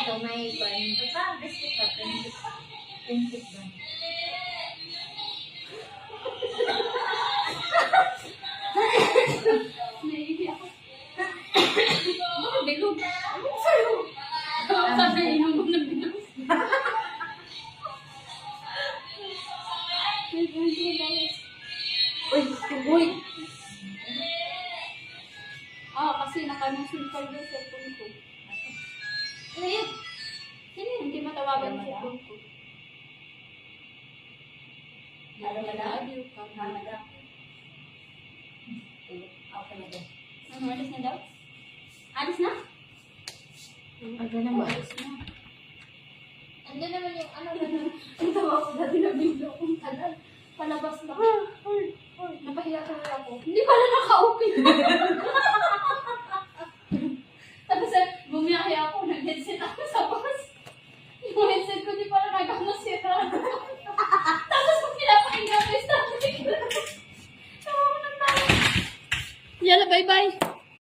So may kwan. Basta, gusto ka. Prinsip ba? Naiiyak ako. Bakit bilog? Ano sa'yo? Kasi inom mo ng bilog. Uy! Kasi nakanusin pa yung cellphone ko. Ano yun? Sino yun? Hindi matawagan yung cellphone ko. Love you, Kamada. Ano, alis na daw? Alis na? Aga naman. Alis na. Ando naman yung ano na ang tawa ko dati na bigla kong tagal. Palabas na. Napahiya ka na ako. Hindi pala naka-open. Tapos bumiyahe ako, nag-headset ako sa bus. Yung headset ko di pala nag-amasira. Tapos kung pinapakinggan ko yung static. Tawa ko ng tawa. Yala, bye-bye.